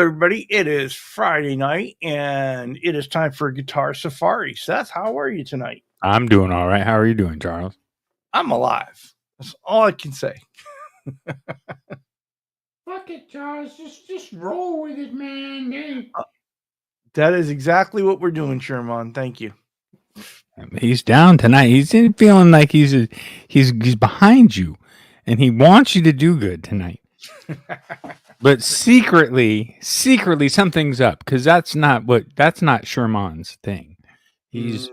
everybody. It is Friday night, and it is time for Guitar Safari. Seth, how are you tonight? I'm doing all right. How are you doing, Charles? I'm alive. That's all I can say. Fuck it, Charles. Just roll with it, man. Hey. That is exactly what we're doing, Sherman. Thank you. He's down tonight. He's feeling like he's behind you, and he wants you to do good tonight. But secretly, something's up because that's not Sherman's thing. He's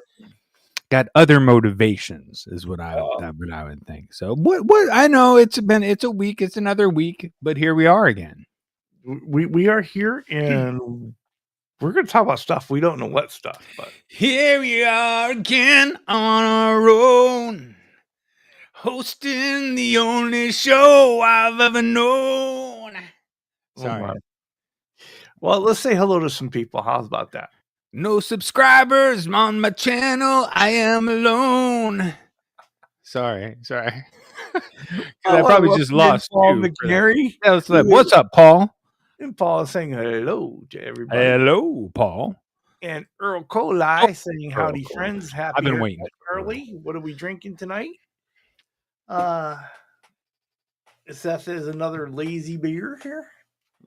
got other motivations, is what I would think. So what I know it's a week, it's another week, but here we are again. We are here, and we're going to talk about stuff. We don't know what stuff, but here we are again on our own, hosting the only show I've ever known. Sorry. Oh, well, let's say hello to some people. How's about that? No subscribers on my channel. I am alone. Sorry. I probably just lost Paul McNary. What's up, Paul? And Paul is saying hello to everybody. Hello, Paul. And Earl Coli saying howdy, friends. Happy I've been waiting early. What are we drinking tonight? Seth is another lazy beer here.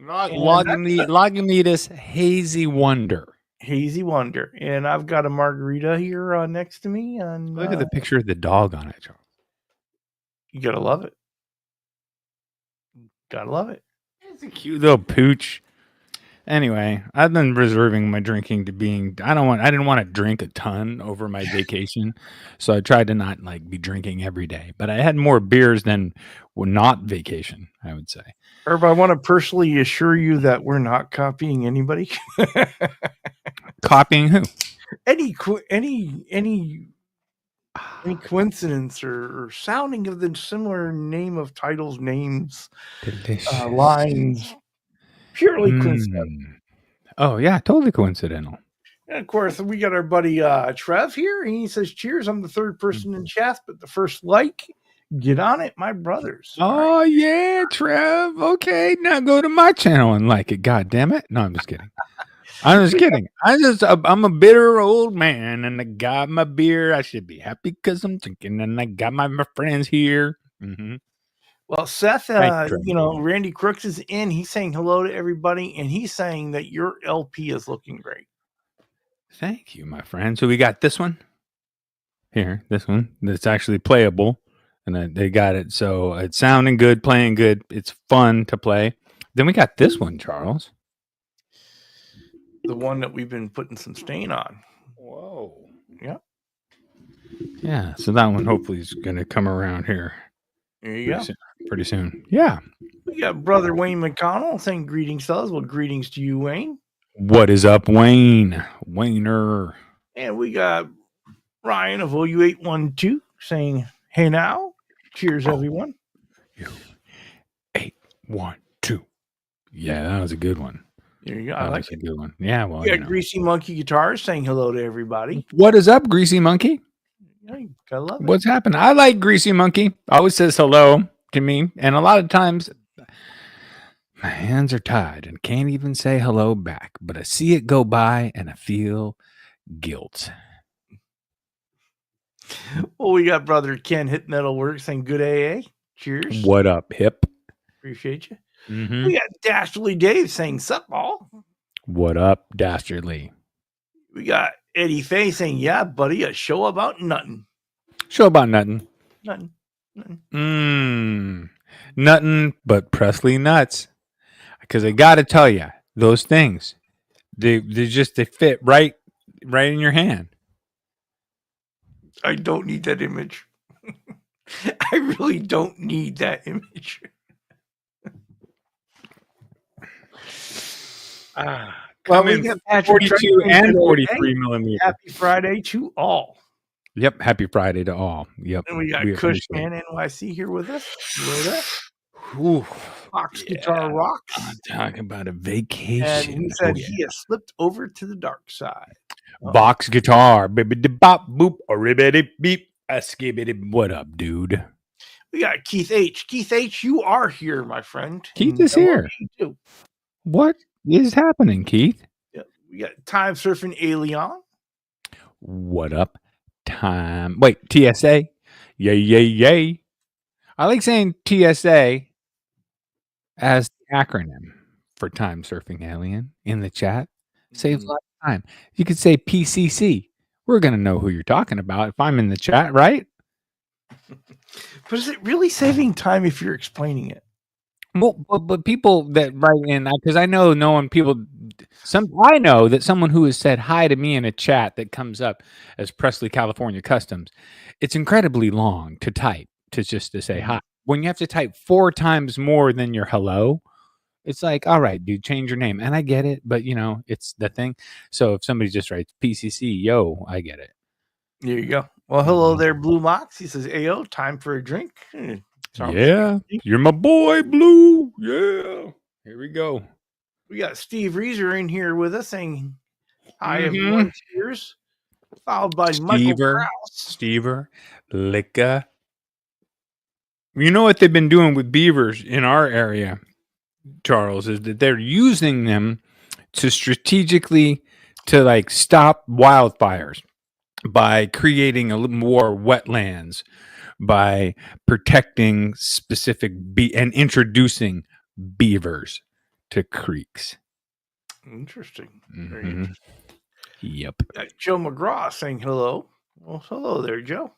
Lagunitas Hazy Wonder. Hazy Wonder. And I've got a margarita here next to me. And look at the picture of the dog on it, Charles. You gotta love it. Gotta love it. It's a cute little pooch. Anyway, I've been reserving my drinking to being. I didn't want to drink a ton over my vacation, so I tried to not be drinking every day. But I had more beers than not vacation, I would say. Herb, I want to personally assure you that we're not copying anybody. Copying who? Any coincidence or sounding of the similar name of titles, names, lines, purely coincidental. Oh yeah, totally coincidental. And of course, we got our buddy Trev here, and he says, "Cheers! I'm the third person in chat, but the first like. Get on it, my brothers." Oh right. Yeah, Trev. Okay, now go to my channel and like it. God damn it! No, I'm just kidding. I'm just kidding. I'm a bitter old man, and I got my beer. I should be happy because I'm drinking, and I got my friends here. Mm-hmm. Well, Seth, Randy Crooks is in. He's saying hello to everybody, and he's saying that your LP is looking great. Thank you, my friend. So we got this one here. This one that's actually playable, and they got it. So it's sounding good, playing good. It's fun to play. Then we got this one, Charles. The one that we've been putting some stain on. Whoa. Yeah. Yeah. So that one hopefully is going to come around here. There you go. Pretty soon. Yeah. We got brother Wayne McConnell saying greetings, fellas. Well, greetings to you, Wayne. What is up, Wayne? Wayner. And we got Ryan of OU812 saying, hey now. Cheers, everyone. 812. Yeah, that was a good one. There you go. I like a good one. Yeah, well, we got Greasy Monkey Guitars saying hello to everybody. What is up, Greasy Monkey? Yeah, you gotta love it. What's happened? I like Greasy Monkey. Always says hello to me, and a lot of times my hands are tied and can't even say hello back. But I see it go by, and I feel guilt. Well, we got brother Ken Hit Metal Works saying good AA. Cheers. What up, hip? Appreciate you. Mm-hmm. We got Dastardly Dave saying sup all. What up, Dastardly? We got Eddie Faye saying, yeah, buddy, a show about nothing. Show about nothing. Nothing. Nothing but Presley nuts. Because I got to tell you, those things, they fit right in your hand. I don't need that image. I really don't need that image. Well, we got 42 and 43 millimeters. Happy Friday to all. Yep, happy Friday to all. Yep. And we got Cushman NYC here with us. Fox Guitar Rocks. I'm talking about a vacation. And he said he has slipped over to the dark side. Box guitar, baby, bop, boop, or ribbity beep, a skibbity. What up, dude? We got Keith H. Keith H., you are here, my friend. Keith is here. You What? is happening, Keith? Yeah, we got Time Surfing Alien. What up? Time. Wait, TSA? Yay, yay, yay. I like saying TSA as the acronym for Time Surfing Alien in the chat. Saves a lot of time. You could say PCC. We're going to know who you're talking about if I'm in the chat, right? But is it really saving time if you're explaining it? Well, but people that write in, because I know knowing people, I know that someone who has said hi to me in a chat that comes up as Presley, California Customs, it's incredibly long to type to say hi. When you have to type 4 times more than your hello, it's like, all right, dude, change your name. And I get it, but it's the thing. So if somebody just writes PCC, yo, I get it. There you go. Well, hello there, Blue Mox. He says, "Ayo, time for a drink." Yeah, you're my boy, Blue. Yeah, here we go. We got Steve Reeser in here with us saying, "Hi, everyone, cheers." Followed by Michael Krause. Stever, Licka. You know what they've been doing with beavers in our area, Charles, is that they're using them to strategically stop wildfires by creating a little more wetlands, by protecting specific and introducing beavers to creeks. Interesting. Very interesting. Yep. Joe McGraw saying hello. Well, hello there, Joe.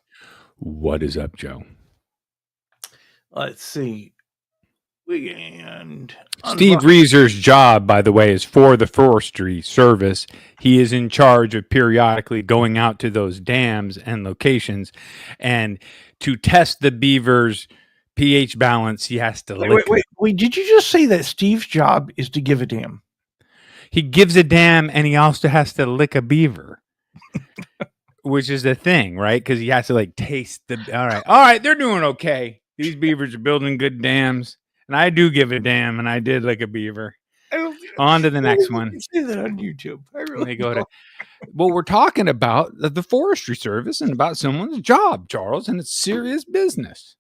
What is up, Joe? Let's see. Steve Reeser's job, by the way, is for the Forestry Service. He is in charge of periodically going out to those dams and locations, and to test the beaver's pH balance, he has to wait. Did you just say that Steve's job is to give a damn? He gives a damn, and he also has to lick a beaver, which is the thing, right? Because he has to taste the. All right, they're doing okay. These beavers are building good dams. And I do give a damn, and I did like a beaver. On to the next one. You say that on YouTube. I really well, we're talking about the Forestry Service and about someone's job, Charles, and it's serious business.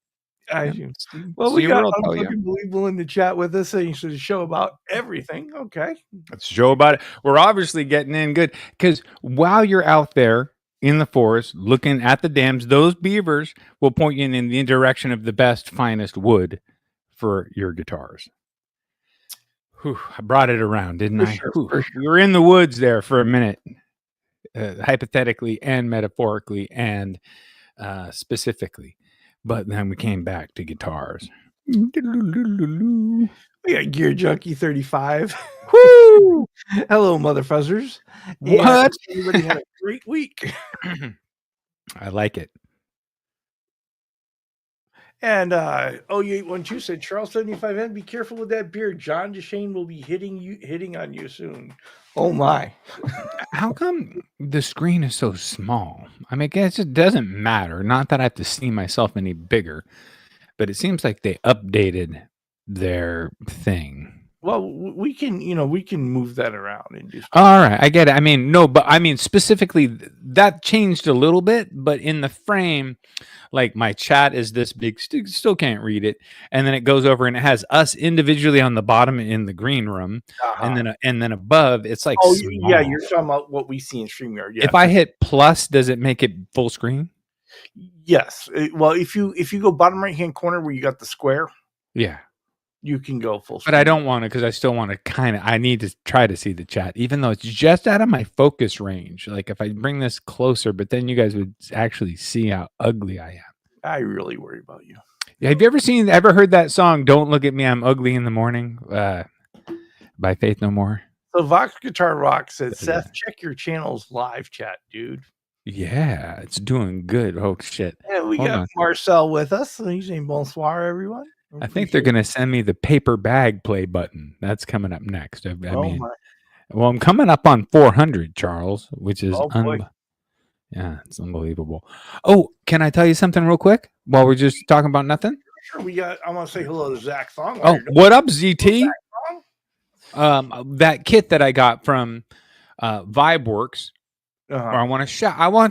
Well, we got Unbelievable in the chat with us, and it's a show about everything. Okay. It's a show about it. We're obviously getting in good, because while you're out there in the forest looking at the dams, those beavers will point you in the direction of the best, finest wood for your guitars. Whew, I brought it around, didn't I? Sure. We were in the woods there for a minute, hypothetically and metaphorically and specifically, but then we came back to guitars. We got Gear Junkie 35. Woo! Hello, motherfuzzers. What? Everybody had a great week. I like it. And 0812 said, Charles 75N, be careful with that beer. John DeShane will be hitting on you soon. Oh my. How come the screen is so small? I mean, I guess it doesn't matter. Not that I have to see myself any bigger, but it seems like they updated their thing. Well, we can move that around and just. All right, I get it. I mean, no, but I mean specifically that changed a little bit, but in the frame, like my chat is this big, still can't read it, and then it goes over and it has us individually on the bottom in the green room, and then above it's like. Oh small. Yeah, you're talking about what we see in StreamYard. Yeah. If I hit plus, does it make it full screen? Yes. Well, if you go bottom right hand corner where you got the square. Yeah. You can go full screen. But I don't want to, because I still want to I need to try to see the chat, even though it's just out of my focus range. Like if I bring this closer, but then you guys would actually see how ugly I am. I really worry about you. Have you ever heard that song, Don't Look at Me, I'm Ugly in the Morning, by Faith No More? So Vox Guitar Rock said, Seth, check your channel's live chat, dude. Yeah, it's doing good. Oh, shit. Yeah, we got Marcel with us. He's saying bonsoir, everyone. I think they're going to send me the paper bag play button. That's coming up next. I mean, well, I'm coming up on 400, Charles, which is yeah, it's unbelievable. Oh, can I tell you something real quick while we're just talking about nothing? Sure, I want to say hello to Zach Thong. Oh, what up, ZT? That kit that I got from VibeWorks. Or I want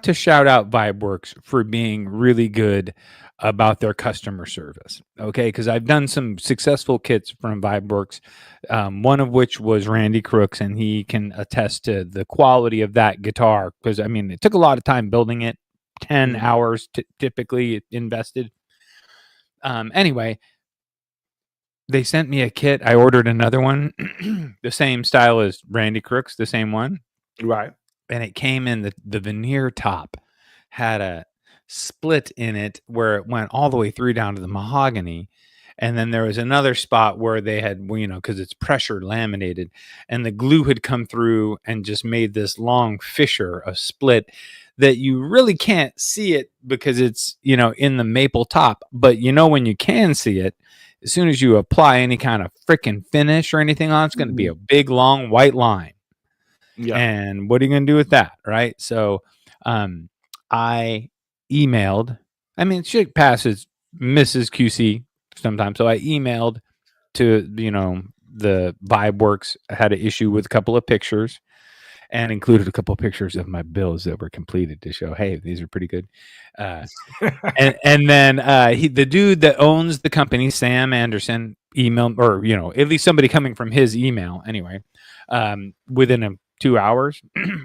to shout out VibeWorks for being really good about their customer service. Okay, because I've done some successful kits from VibeWorks, one of which was Randy Crooks, and he can attest to the quality of that guitar. Because I mean, it took a lot of time building it, 10 hours typically invested. Anyway, they sent me a kit. I ordered another one, the same style as Randy Crooks, the same one. Right. And it came in the veneer top had a split in it where it went all the way through down to the mahogany. And then there was another spot where they had, because it's pressure laminated, and the glue had come through and just made this long fissure, a split that you really can't see it because it's, in the maple top. But when you can see it, as soon as you apply any kind of freaking finish or anything on, it's going to be a big, long white line. Yeah. And what are you going to do with that? Right. So I emailed, shit passes Mrs. QC sometimes. So I emailed to, the VibeWorks. I had an issue with a couple of pictures and included a couple of pictures of my bills that were completed to show, hey, these are pretty good. And then the dude that owns the company, Sam Anderson, emailed, or, at least somebody coming from his email anyway, within 2 hours,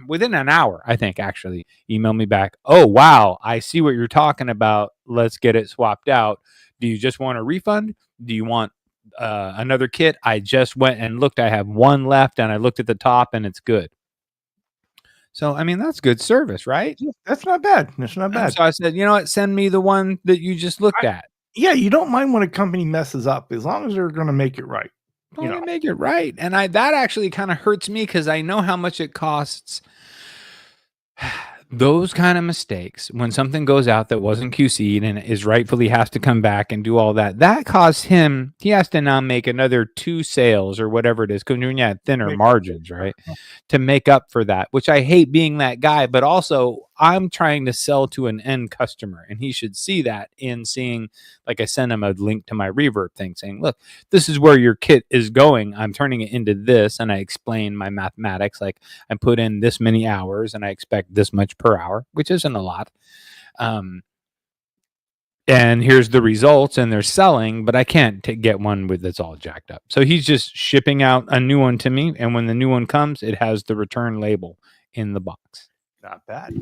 within an hour, I think, actually, emailed me back. Oh, wow, I see what you're talking about. Let's get it swapped out. Do you just want a refund? Do you want another kit? I just went and looked. I have one left, and I looked at the top, and it's good. So, that's good service, right? Yeah, that's not bad. That's not bad. So I said, you know what? Send me the one that you just looked at. Yeah, you don't mind when a company messes up as long as they're going to make it right. Make it right. And that actually kind of hurts me because I know how much it costs. Those kind of mistakes, when something goes out that wasn't QC'd and is rightfully has to come back and do all that costs him. He has to now make another 2 sales or whatever it is, because when you had thinner margins, right, to make up for that, which I hate being that guy, but also I'm trying to sell to an end customer, and he should see that in seeing, like I sent him a link to my reverb thing saying, look, this is where your kit is going. I'm turning it into this, and I explain my mathematics, like I put in this many hours and I expect this much per hour, which isn't a lot. And here's the results, and they're selling, but I can't get one that's all jacked up. So he's just shipping out a new one to me, and when the new one comes, it has the return label in the box. Not bad.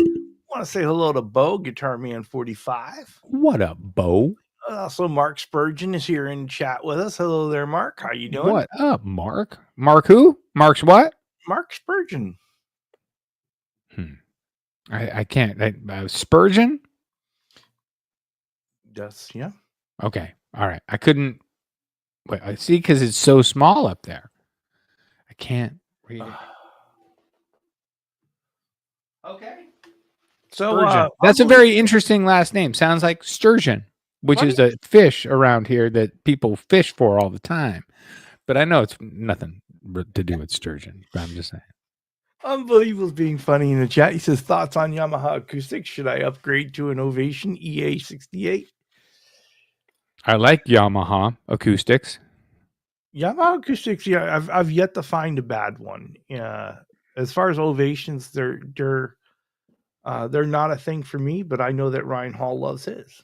Want to say hello to Bo, Guitar Man 45. What up, Bo? Also, Mark Spurgeon is here in chat with us. Hello there, Mark. How you doing? What up, Mark? Mark who? Mark's what? Mark Spurgeon. I can't. Spurgeon? Yes, yeah. Okay. All right. I couldn't. Wait, I see, because it's so small up there. I can't read it. Okay. So that's a very interesting last name. Sounds like sturgeon, which is a fish around here that people fish for all the time. But I know it's nothing to do with sturgeon. But I'm just saying. Unbelievable's being funny in the chat. He says, thoughts on Yamaha acoustics? Should I upgrade to an Ovation EA68? I like Yamaha acoustics. Yamaha acoustics, yeah, I've yet to find a bad one. As far as Ovations, they're not a thing for me, but I know that Ryan Hall loves his.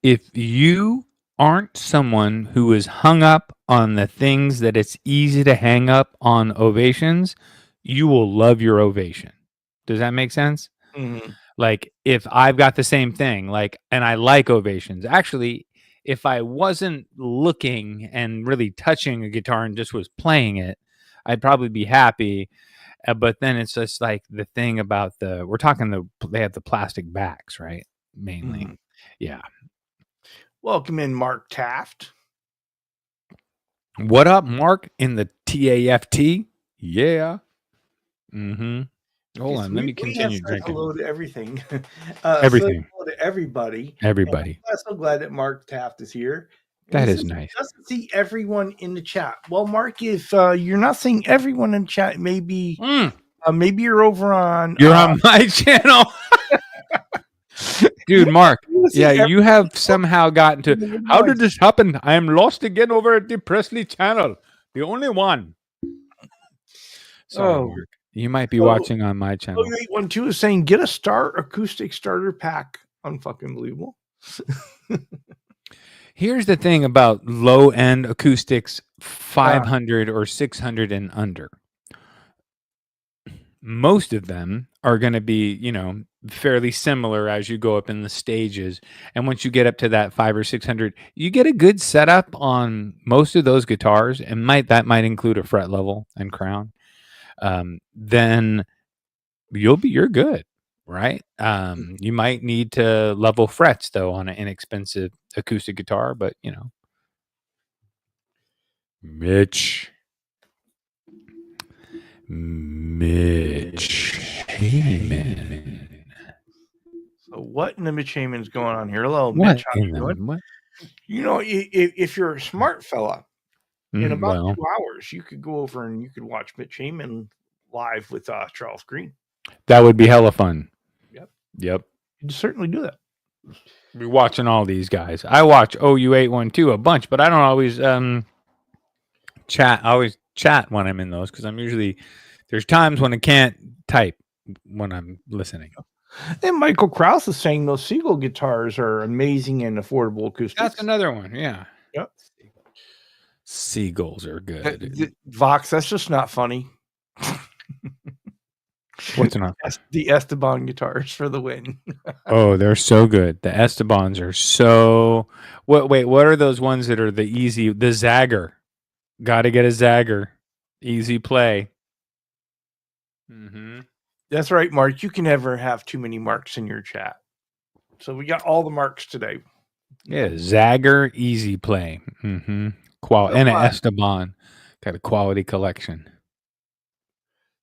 If you aren't someone who is hung up on the things that it's easy to hang up on Ovations, you will love your Ovation. Does that make sense? Mm-hmm. Like, if I've got the same thing, and I like Ovations. Actually, if I wasn't looking and really touching a guitar and just was playing it, I'd probably be happy. But then it's just like the thing about they have the plastic backs, right? Mainly. Mm-hmm. Yeah. Welcome in, Mark Taft. What up, Mark, in the TAFT? Yeah. Mm-hmm. Hold on, let me continue drinking. Hello to everything. Everything. Hello to everybody. Everybody. I'm so glad that Mark Taft is here. That is nice. He doesn't see everyone in the chat. Well, Mark, if you're not seeing everyone in chat, maybe you're over on. You're on my channel. Dude, Mark. Yeah, you have somehow gotten to. How did this happen? I am lost again over at the Presley channel. The only one. Sorry, Mark. You might be watching on my channel. 812 is saying, get a acoustic starter pack. Unfucking believable. Here's the thing about low end acoustics, 500 or 600 and under. Most of them are going to be, fairly similar as you go up in the stages. And once you get up to that 500 or 600, you get a good setup on most of those guitars, and that might include a fret level and crown. Then you're good, right? You might need to level frets though on an inexpensive acoustic guitar, but Mitch. Hey, man. So what in the Mitch Heyman's going on here? Hello, What Mitch. How you doing? what? If you're a smart fella, in about Well, 2 hours, you could go over and you could watch Mitch Heyman live with Charles Green. that would be hella fun. Yep. Yep. You'd certainly do that. Be watching all these guys. I watch OU812 a bunch, but I don't always chat. I always chat when I'm in those because there's times when I can't type when I'm listening. And Michael Krause is saying those Siegel guitars are amazing and affordable acoustics. That's another one. Yeah. Yep. Seagulls are good. Vox, that's just not funny. What's not? The Esteban guitars for the win. Oh, they're so good. The Estebans are so. Wait, what are those ones that are the easy? The Zagger. Got to get a Zagger. Easy play. Mm-hmm. That's right, Mark. You can never have too many marks in your chat. So we got all the marks today. Yeah, Zagger, easy play. Mm-hmm. And an Esteban. Got a quality collection.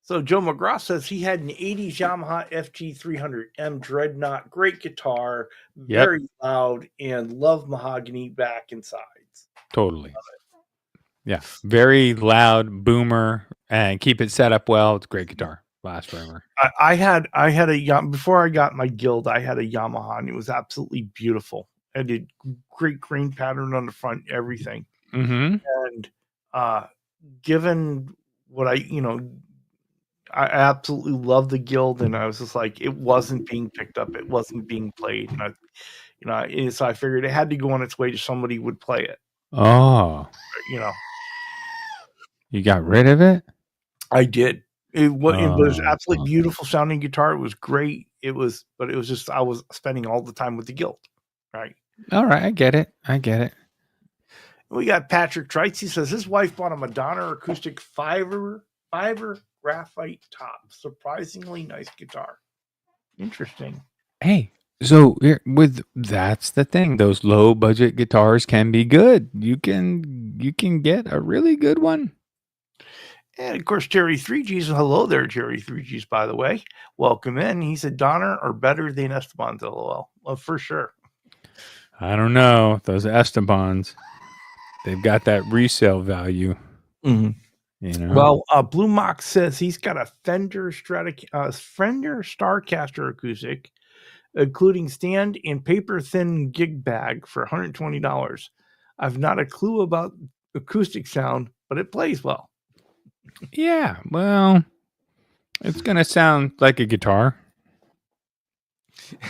So Joe McGraw says he had an 80s Yamaha FG300M Dreadnought. Great guitar, very loud, and love mahogany back and sides. Totally. Yeah, very loud, boomer, and keep it set up well. It's a great guitar. Last forever. I had a before I got my guild, I had a Yamaha, and it was absolutely beautiful. I did great grain pattern on the front, everything. Mm-hmm. And given what I absolutely love the guild, and I was just like, it wasn't being picked up, it wasn't being played, and so I figured it had to go on its way to somebody who would play it. Oh, you got rid of it? I did. It was absolutely beautiful sounding guitar. It was great. But it was just I was spending all the time with the guild, right? All right, I get it. We got Patrick Trites. He says his wife bought a Madonna acoustic fiber graphite top. Surprisingly nice guitar. Interesting. Hey, so that's the thing. Those low budget guitars can be good. You can get a really good one. And of course, Jerry 3Gs. Hello there, Jerry 3Gs, by the way. Welcome in. He said Donner are better than Estebans, LOL. Well, for sure. I don't know. Those Estebans, they've got that resale value. Mm-hmm. Well, Blue Mox says he's got a Fender Starcaster acoustic, including stand and paper thin gig bag for $120. I've not a clue about acoustic sound, but it plays well. Yeah, well, it's gonna sound like a guitar.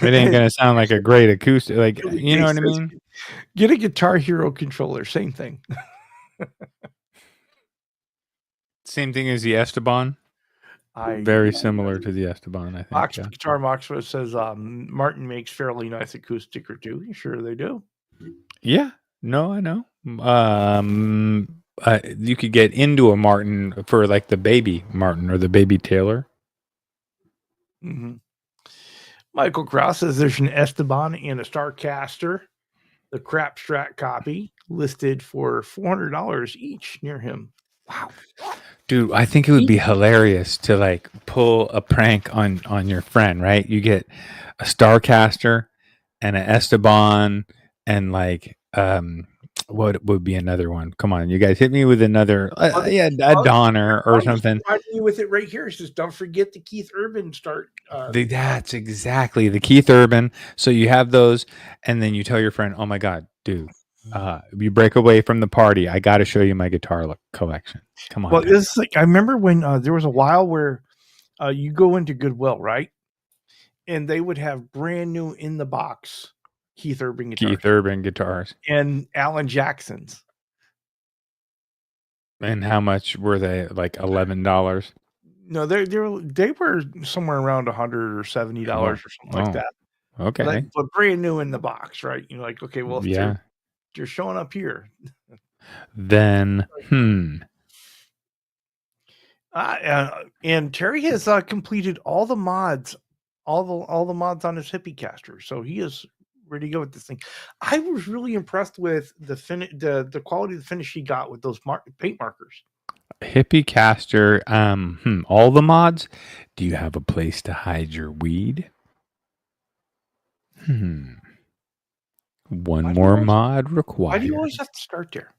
It ain't gonna sound like a great acoustic, like you know what I mean. Get a Guitar Hero controller, same thing. Same thing as the Esteban. Very similar to the Esteban, I think. Guitar Moxford says Martin makes fairly nice acoustic or two. Sure they do. Yeah, no, I know. You could get into a Martin for like the baby Martin or the baby Taylor. Mm-hmm. Michael Krause says there's an Esteban and a Starcaster, the crap strat copy, listed for $400 each near him. Wow. Dude, I think it would be hilarious to like pull a prank on your friend, right? You get a Starcaster and an Esteban and like what would be another one? Come on, you guys hit me with another a Donner or something. You with it right here. It's just don't forget the Keith Urban start. That's exactly the Keith Urban. So you have those, and then you tell your friend, "Oh my God, dude, you break away from the party. I got to show you my guitar collection. Come on." Well, it's like I remember when there was a while where you go into Goodwill, right, and they would have brand new in the box Keith Urban guitars. Keith Urban guitars. And Alan Jackson's. And how much were they? Like $11? No, they were somewhere around $100 or $70 or something like that. Okay. But brand new in the box, right? You're like, okay, well, if you're showing up here, then and Terry has completed all the mods, all the mods on his hippie caster, so he is ready to go with this thing. I was really impressed with the quality of the finish he got with those paint markers. Hippie caster, all the mods. Do you have a place to hide your weed? One more mod required. Why do you always have to start there?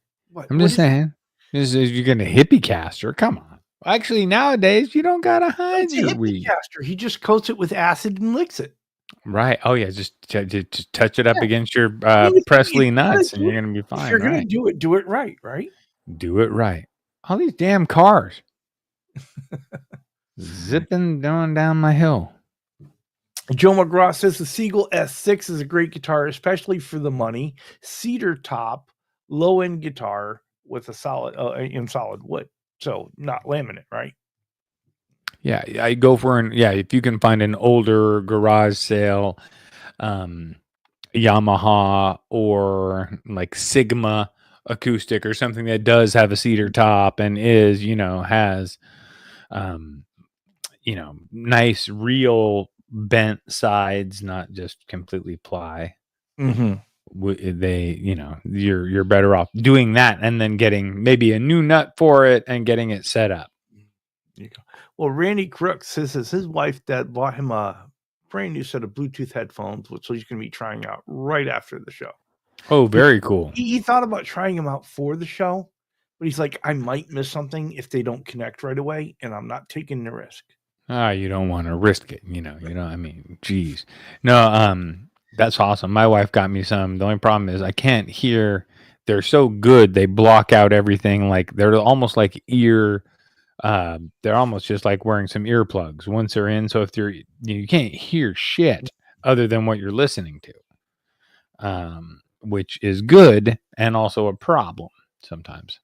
I'm just saying. You're gonna hippie caster. Come on. Actually, nowadays you don't gotta hide your weed. Caster. He just coats it with acid and licks it. Right. Oh yeah. Just touch it up against your Presley nuts, and you're gonna be fine. If you're gonna do it right, right? Do it right. All these damn cars zipping down my hill. Joe McGraw says the Siegel S6 is a great guitar, especially for the money. Cedar top, low end guitar with a solid in solid wood, so not laminate, right? Yeah, I go for if you can find an older garage sale, Yamaha or like Sigma acoustic or something that does have a cedar top and is, has, nice real bent sides, not just completely ply. They, you're better off doing that and then getting maybe a new nut for it and getting it set up. There you go. Well, Randy Crooks says his wife that bought him a brand new set of Bluetooth headphones, which he's going to be trying out right after the show. Oh, very cool. He thought about trying them out for the show, but he's like, I might miss something if they don't connect right away, and I'm not taking the risk. You don't want to risk it, I mean, geez. No, that's awesome. My wife got me some. The only problem is I can't hear. They're so good. They block out everything. Like they're almost like they're almost just like wearing some earplugs once they're in. So if you can't hear shit other than what you're listening to, which is good and also a problem sometimes.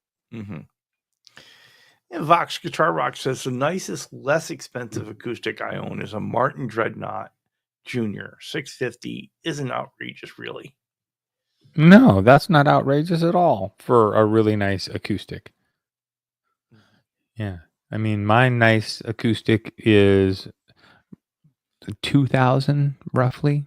And Vox Guitar Rock says the nicest, less expensive acoustic I own is a Martin Dreadnought Junior 650. Isn't outrageous, really. No, that's not outrageous at all for a really nice acoustic. Yeah. I mean, my nice acoustic is 2,000 roughly.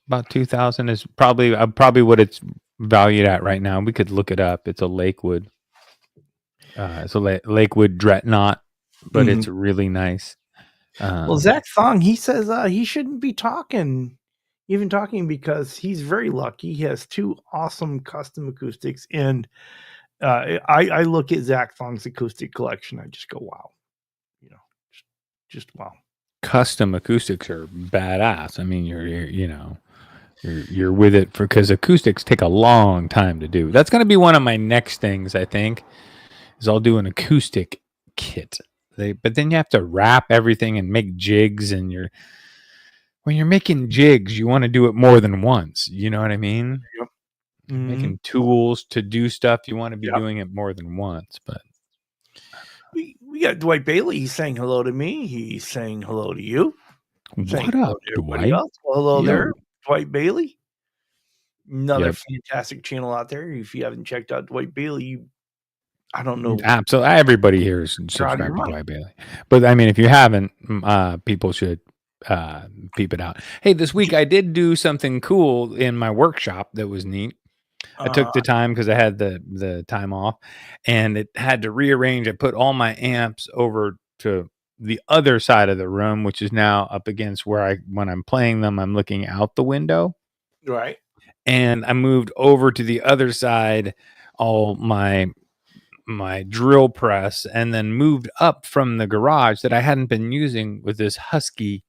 About 2,000 is probably what it's valued at right now. We could look it up. It's a Lakewood. It's a Lakewood Dreadnought, but it's really nice. Well, Zach Thong, he says he shouldn't be talking because he's very lucky. He has 2 awesome custom acoustics, and I look at Zach Thong's acoustic collection. I just go, wow, just wow. Custom acoustics are badass. I mean, you're with it because acoustics take a long time to do. That's going to be one of my next things, I think, is I'll do an acoustic kit. But then you have to wrap everything and make jigs, and when you're making jigs, you want to do it more than once. You know what I mean? Yep. Making tools to do stuff, you want to be doing it more than once. But we got Dwight Bailey. He's saying hello to me. He's saying hello to you. What up, Dwight? Well, hello there, Dwight Bailey. Another fantastic channel out there. If you haven't checked out Dwight Bailey, I don't know. Absolutely, everybody here is subscribed to Dwight Bailey. But I mean, if you haven't, people should peep it out. Hey, this week I did do something cool in my workshop that was neat. I took the time because I had the time off, and it had to rearrange. I put all my amps over to the other side of the room, which is now up against where when I'm playing them, I'm looking out the window. Right. And I moved over to the other side, all my drill press, and then moved up from the garage that I hadn't been using with this Husky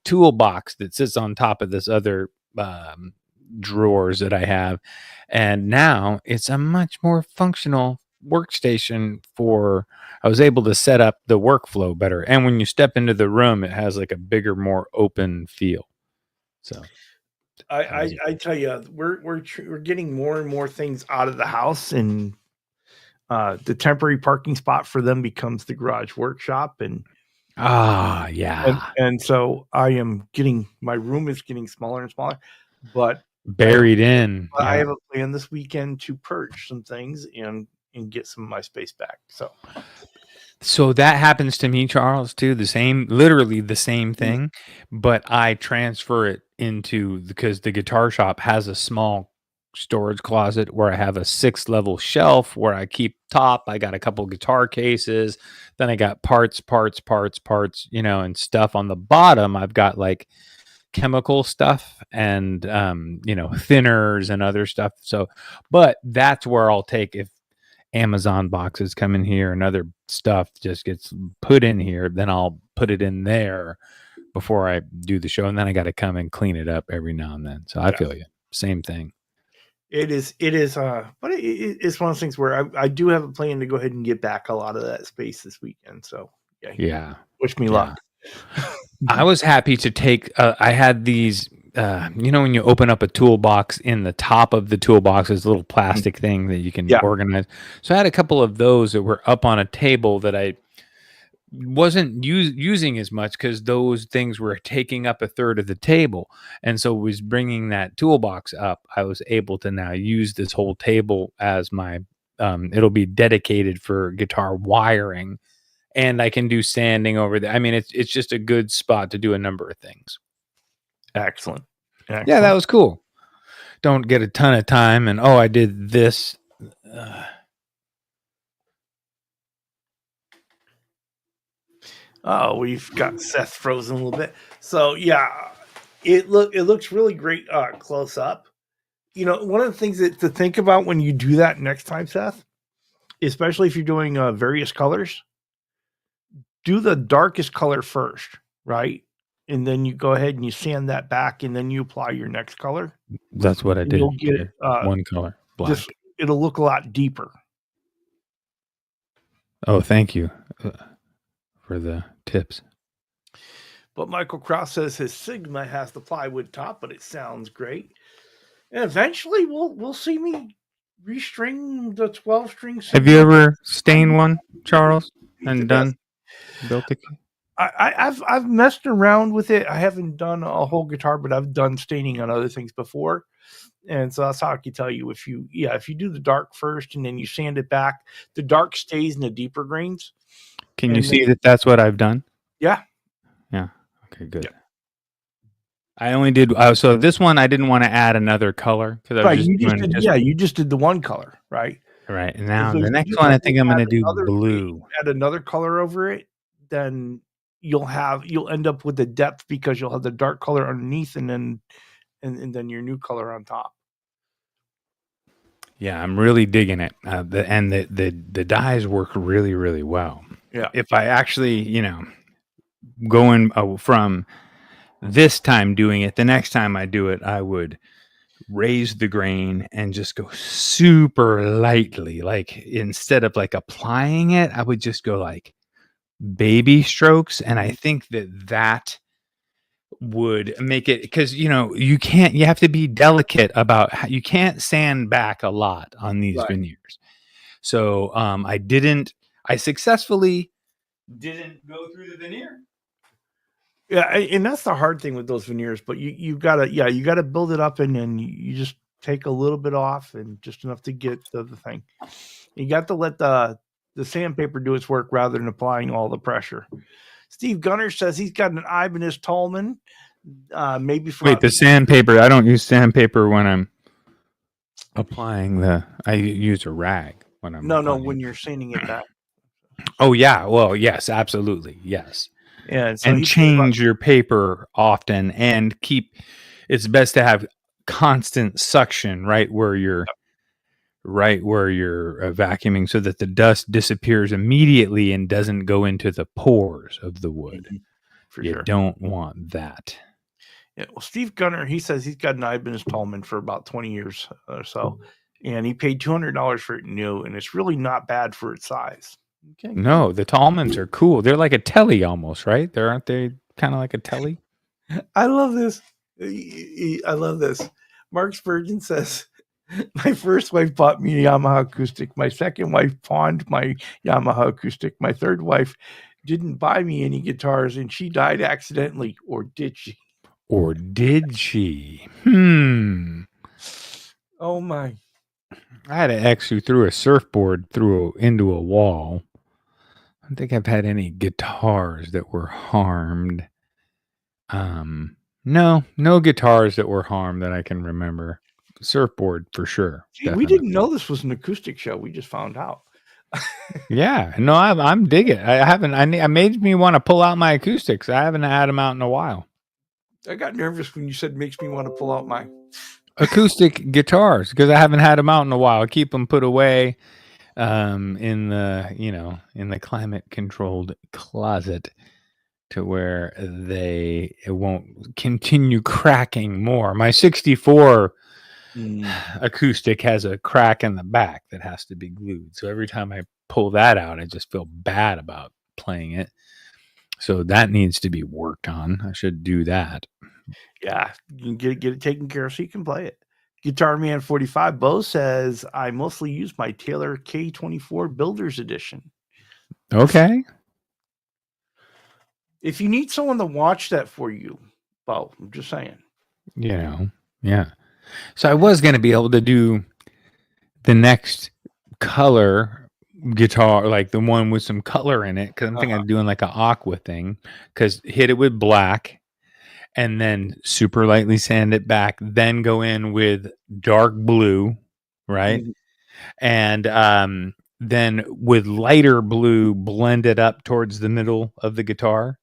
toolbox that sits on top of this other drawers that I have. And now it's a much more functional workstation I was able to set up the workflow better. And when you step into the room, it has like a bigger, more open feel. So I tell you, we're getting more and more things out of the house, and the temporary parking spot for them becomes the garage workshop, and yeah, so I am getting, my room is getting smaller and smaller, but buried in. I Yeah. have a plan this weekend to purge some things and get some of my space back. So that happens to me, Charles, too. Literally the same thing, but I transfer it into, because the guitar shop has a small storage closet where I have a 6-level shelf where I keep top. I got a couple guitar cases, then I got parts, and stuff on the bottom. I've got like chemical stuff and thinners and other stuff. So, but that's where I'll take, if Amazon boxes come in here and other stuff just gets put in here, then I'll put it in there before I do the show, and then I got to come and clean it up every now and then. So I feel you. Same thing. It is, but it's one of those things where I do have a plan to go ahead and get back a lot of that space this weekend. So yeah, wish me luck. I was happy to take. I had these. When you open up a toolbox, in the top of the toolbox is a little plastic thing that you can organize. So I had a couple of those that were up on a table that I wasn't using as much, because those things were taking up a third of the table. And so was bringing that toolbox up, I was able to now use this whole table as my, it'll be dedicated for guitar wiring, and I can do sanding over there. I mean, it's just a good spot to do a number of things. Excellent. Yeah, that was cool. Don't get a ton of time and, I did this. We've got Seth frozen a little bit. So yeah, it looks really great close up. One of the things to think about when you do that next time, Seth, especially if you're doing various colors, do the darkest color first, right? And then you go ahead and you sand that back, and then you apply your next color. That's what I did. You'll get one color, black. It'll look a lot deeper. Oh, thank you for the tips. But Michael Krause says his Sigma has the plywood top, but it sounds great. And eventually we'll see me restring the 12-string. Have you ever stained one, Charles, and built it? I've messed around with it. I haven't done a whole guitar, but I've done staining on other things before. And so that's how I can tell you, if you do the dark first and then you sand it back, the dark stays in the deeper grains. Can you see that that's what I've done? Yeah. Yeah. Okay, good. Yeah. I only did, so this one, I didn't want to add another color, because I was you just did the one color, right? Right. And now the next one, I think I'm going to do blue. Add another color over it, then you'll end up with the depth, because you'll have the dark color underneath and then your new color on top. Yeah, I'm really digging it. The dyes work really, really well. Yeah. If I actually, going from this time doing it, the next time I do it, I would raise the grain and just go super lightly. Like, instead of like applying it, I would just go like baby strokes. And I think that would make it, because you have to be delicate about how, you can't sand back a lot on these veneers. So I successfully didn't go through the veneer. Yeah, and that's the hard thing with those veneers, but you gotta build it up, and then you just take a little bit off, and just enough to get the thing. You got to let the sandpaper do its work rather than applying all the pressure. Steve Gunner says he's got an Ibanez Tallman. Maybe for the sandpaper. I don't use sandpaper when I'm applying I use a rag when I'm when you're sanding it back. Oh yeah, well yes, absolutely, yes. Yeah, so and change your paper often, and it's best to have constant suction right where you're vacuuming, so that the dust disappears immediately and doesn't go into the pores of the wood. You don't want that. Yeah, well, Steve Gunner, he says he's got an Ibanez Tallman for about 20 years or so, and he paid $200 for it new, and it's really not bad for its size. Okay. No, the Tallmans are cool. They're like a telly almost, right? Aren't they kind of like a telly? I love this. I love this. Mark Spurgeon says, my first wife bought me a Yamaha acoustic. My second wife pawned my Yamaha acoustic. My third wife didn't buy me any guitars, and she died accidentally. Or did she? Or did she? Oh, my. I had an ex who threw a surfboard into a wall. I don't think I've had any guitars that were harmed. No guitars that were harmed that I can remember. Surfboard for sure. See, we didn't know this was an acoustic show. We just found out. Yeah, no, I'm digging. I haven't. I made me want to pull out my acoustics. I haven't had them out in a while. I got nervous when you said makes me want to pull out my acoustic guitars because I haven't had them out in a while. I keep them put away in the climate controlled closet to where it won't continue cracking more. My 64 acoustic has a crack in the back that has to be glued. So every time I pull that out, I just feel bad about playing it. So that needs to be worked on. I should do that. Yeah, you can get it taken care of so you can play it. Guitar Man 45 Bo says, I mostly use my Taylor K24 Builder's Edition. Okay. If you need someone to watch that for you, Bo, I'm just saying. Yeah. So I was going to be able to do the next color guitar, like the one with some color in it, because I'm thinking of doing like an aqua thing, because hit it with black and then super lightly sand it back, then go in with dark blue, right? And then with lighter blue, blend it up towards the middle of the guitar,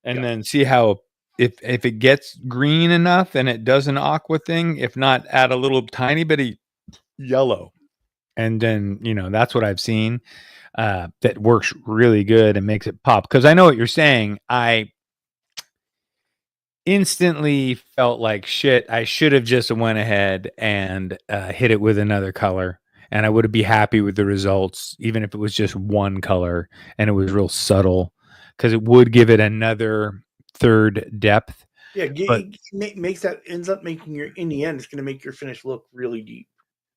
and then see how if it gets green enough and it does an aqua thing. If not, add a little tiny bit of yellow, and then that's what I've seen that works really good and makes it pop. Because I know what you're saying. I instantly felt like shit. I should have just went ahead and hit it with another color, and I would be happy with the results, even if it was just one color and it was real subtle, because it would give it another third depth. Yeah, ends up making in the end, it's going to make your finish look really deep.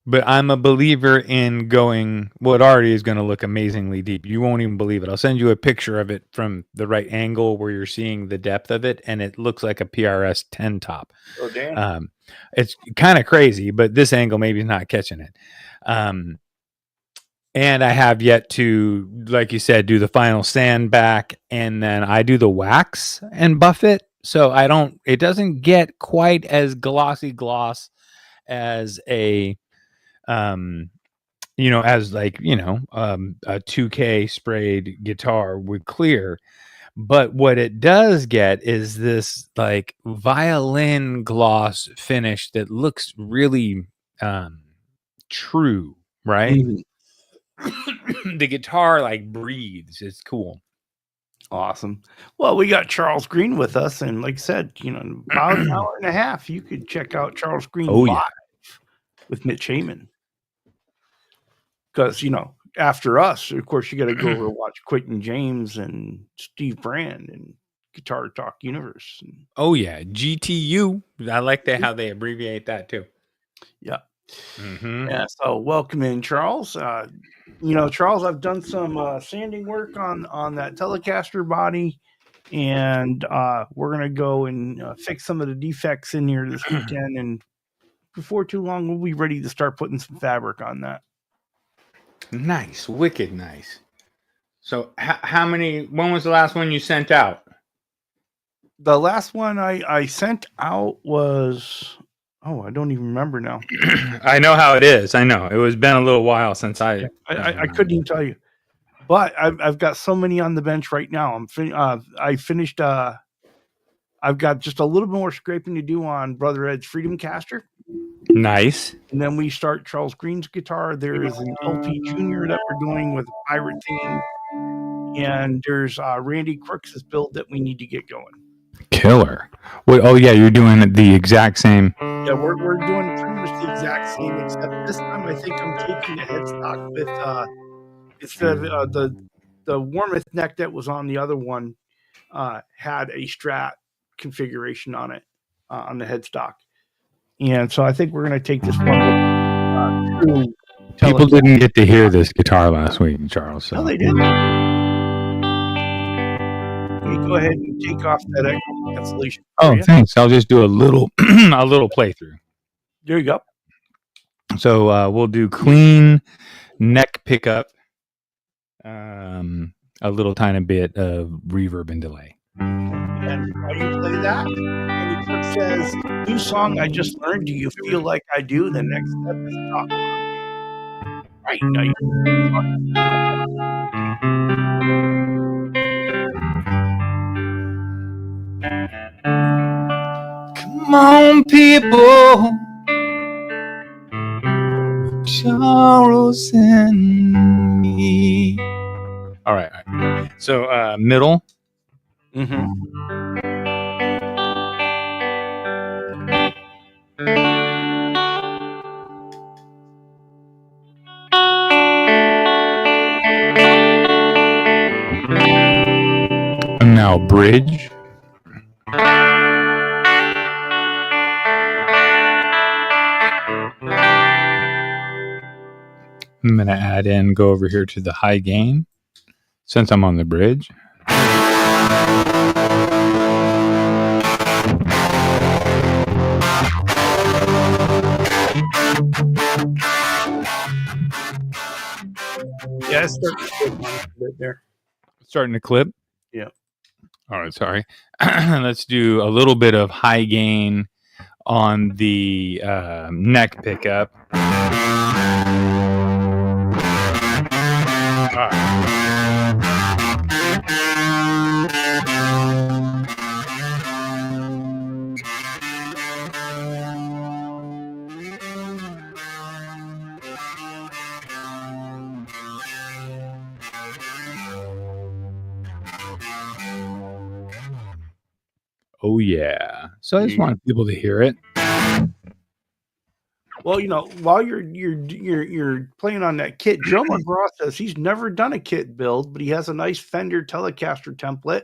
But I'm a believer in going what already is going to look amazingly deep. You won't even believe it. I'll send you a picture of it from the right angle where you're seeing the depth of it, and it looks like a PRS 10 top. Oh, damn. It's kind of crazy, but this angle maybe is not catching it. And I have yet to, like you said, do the final sand back, and then I do the wax and buff it. So it doesn't get quite as glossy gloss as a, as like, a 2K sprayed guitar would clear. But what it does get is this like violin gloss finish that looks really true, right? The guitar like breathes. It's cool. Awesome. Well, we got Charles Green with us, and like I said, about an hour and a half, you could check out Charles Green live with Mitch Heyman. Because after us, of course, you got to go over and watch Quentin James and Steve Brand and Guitar Talk Universe. Oh yeah, GTU. I like how they abbreviate that too. Yeah. Yeah. So welcome in, Charles. Charles, I've done some sanding work on that Telecaster body, and we're gonna go and fix some of the defects in here this weekend. And before too long, we'll be ready to start putting some fabric on that. Nice, wicked nice. So, when was the last one you sent out? The last one I sent out was. Oh, I don't even remember now. I know how it is. I know it was been a little while since I couldn't even tell you, but I've got so many on the bench right now. I finished. I've got just a little bit more scraping to do on Brother Ed's Freedom Caster. Nice. And then we start Charles Green's guitar. There is an LP Junior that we're doing with a pirate theme, and there's Randy Crooks' build that we need to get going. Killer. Wait, oh yeah, you're doing the exact same. Yeah, we're doing pretty much the exact same, except this time I think I'm taking a headstock with instead of the Warmouth neck that was on the other one had a Strat configuration on it. on the headstock. And so I think we're going to take this one through. People didn't get to hear this guitar last week, Charles. So. No, they didn't. Let me go ahead and take off that echo cancellation. Oh, thanks. I'll just do a little a little playthrough. There you go. So we'll do clean neck pickup, a little tiny bit of reverb and delay. And while you play that, and the clip says, "New song I just learned. Do you feel like I do?" The next step is talk. Right now, come on, people. Charles and me. All right. So middle. Mm-hmm. And now bridge. I'm going to add in, go over here to the high gain since I'm on the bridge. Yeah, it's starting to clip a bit there. Starting to clip? Yeah. All right, sorry. Let's do a little bit of high gain on the neck pickup. All right. Oh yeah. So I just want people to hear it. Well, you know, while you're playing on that kit, Joe McGraw says he's never done a kit build, but he has a nice Fender Telecaster template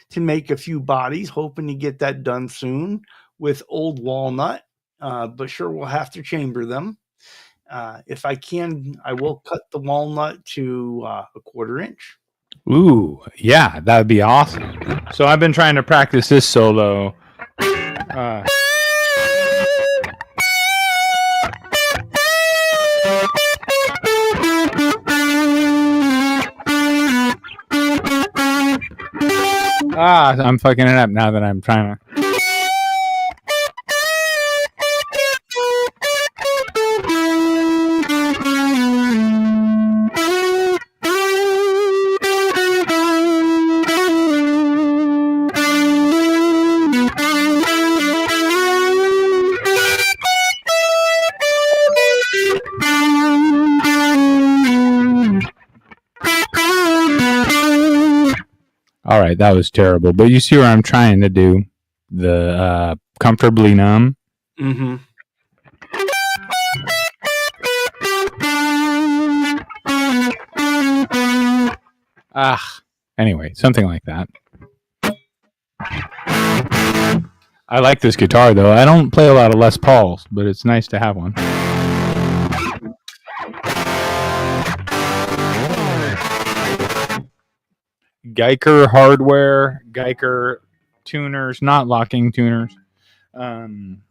to make a few bodies, hoping to get that done soon with old walnut. But sure, we'll have to chamber them. If I can, I will cut the walnut to a 1/4 inch. Ooh, yeah, that would be awesome. So I've been trying to practice this solo. I'm fucking it up now that I'm trying to. All right, that was terrible. But you see where I'm trying to do the comfortably numb. Mm-hmm. Anyway, something like that. I like this guitar, though. I don't play a lot of Les Pauls, but it's nice to have one. Geiger hardware, Geiger tuners, not locking tuners, and